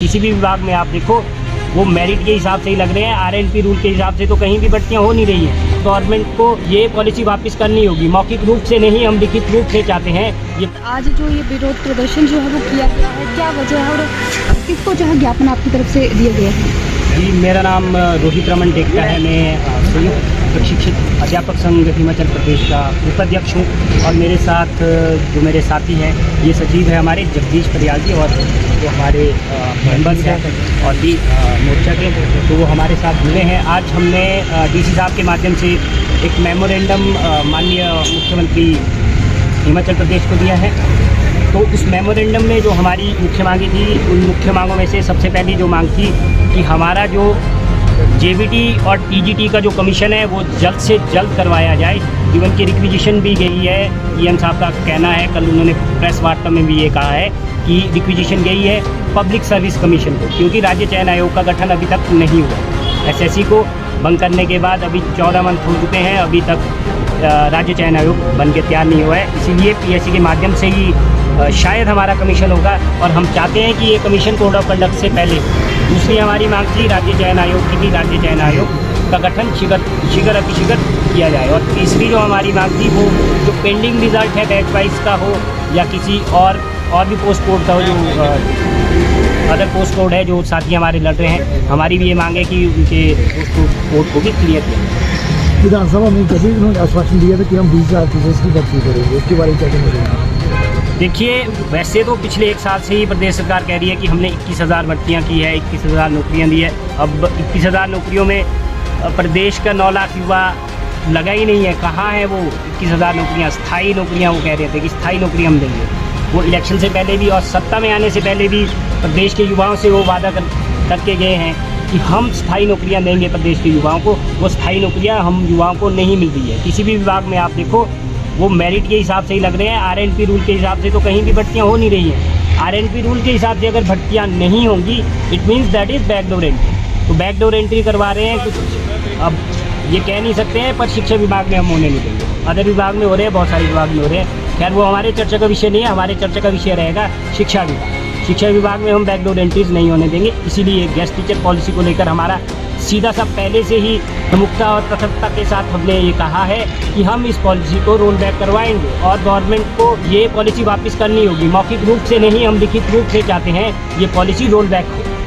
किसी भी विभाग में आप देखो वो मेरिट के हिसाब से ही लग रहे हैं। आरएनपी रूल के हिसाब से तो कहीं भी भर्तियां हो नहीं रही हैं। गवर्नमेंट को ये पॉलिसी वापस करनी होगी, मौखिक रूप से नहीं, हम लिखित रूप से चाहते हैं। ये आज जो ये विरोध प्रदर्शन जो है वो किया गया है, क्या वजह है और किसको जो है ज्ञापन आपकी तरफ से दिया गया है? जी, मेरा नाम रोहित रमन टेक्टा है। मैं संयुक्त प्रशिक्षित अध्यापक संघ हिमाचल प्रदेश का उपाध्यक्ष हूँ और मेरे साथ जो मेरे साथी हैं, ये सचिव है हमारे जगदीश परियाल जी, और जो हमारे मेंबर्स हैं और भी मोर्चा के, तो वो हमारे साथ जुड़े हैं। आज हमने डीसी साहब के माध्यम से एक मेमोरेंडम माननीय मुख्यमंत्री हिमाचल प्रदेश को दिया है। तो उस मेमोरेंडम में जो हमारी मुख्य मांगी थी, उन मुख्य मांगों में से सबसे पहली जो मांग थी कि हमारा जो जेबीटी और टीजीटी का जो कमीशन है वो जल्द से जल्द करवाया जाए। इवन की रिक्विजिशन भी गई है। ईएम साहब का कहना है, कल उन्होंने प्रेस वार्ता में भी ये कहा है कि रिक्विजिशन गई है पब्लिक सर्विस कमीशन को, क्योंकि राज्य चयन आयोग का गठन अभी तक नहीं हुआ। एसएससी को भंग करने के बाद अभी 14 मंथ हो चुके हैं, अभी तक राज्य चयन आयोग बन के तैयार नहीं हुआ है। इसीलिए पीएससी के माध्यम से ही शायद हमारा कमीशन होगा, और हम चाहते हैं कि ये कमीशन कोड ऑफ कंडक्ट से पहले। दूसरी हमारी मांग थी राज्य चयन आयोग की भी, राज्य चयन आयोग का गठन शीघ्र अतिशीघ्र किया जाए। और तीसरी जो हमारी मांग थी, वो जो पेंडिंग रिजल्ट है बैच वाइज का हो या किसी और भी पोस्ट कोड का हो, जो अदर पोस्ट कोड है जो साथी हमारे लड़ रहे हैं, हमारी भी ये मांग है कि उनके पोस्ट कोड को भी क्लियर किया। विधानसभा में कभी उन्होंने आश्वासन दिया था कि हम 20,000 टीचर्स की भर्ती करेंगे, इसके बारे में क्या कहना? देखिए, वैसे तो पिछले 1 साल से ही प्रदेश सरकार कह रही है कि हमने 21,000 भर्तियाँ की है, 21,000 नौकरियाँ दी है। अब 21,000 नौकरियों में प्रदेश का 9 लाख युवा लगा ही नहीं है। कहाँ है वो 21,000 नौकरियाँ? स्थायी नौकरियाँ वो कह रहे थे कि स्थायी नौकरी हम देंगे। वो इलेक्शन से पहले भी और सत्ता में आने से पहले भी प्रदेश के युवाओं से वो वादा करके गए हैं कि हम स्थायी नौकरियां देंगे प्रदेश के युवाओं को। वो स्थायी नौकरियां हम युवाओं को नहीं मिल रही है। किसी भी विभाग में आप देखो वो मेरिट के हिसाब से ही लग रहे हैं। आरएनपी रूल के हिसाब से तो कहीं भी भर्तियां हो नहीं रही हैं। आरएनपी रूल के हिसाब से अगर भर्तियां नहीं होंगी, it means that is backdoor entry. तो बैकडोर एंट्री करवा रहे हैं कुछ। अब ये कह नहीं सकते हैं, पर शिक्षा विभाग में हम होने नहीं देंगे। अदर विभाग में हो रहे हैं, बहुत सारे विभाग में हो रहे हैं। खैर, वो हमारे चर्चा का विषय नहीं है। हमारे चर्चा का विषय रहेगा शिक्षा विभाग। शिक्षा विभाग में हम बैकडोर एंट्रीज नहीं होने देंगे। इसीलिए गेस्ट टीचर पॉलिसी को लेकर हमारा सीधा सा पहले से ही प्रमुखता और प्रथमता के साथ हमने ये कहा है कि हम इस पॉलिसी को रोल बैक करवाएंगे और गवर्नमेंट को ये पॉलिसी वापस करनी होगी। मौखिक रूप से नहीं, हम लिखित रूप से चाहते हैं ये पॉलिसी रोल बैक हो।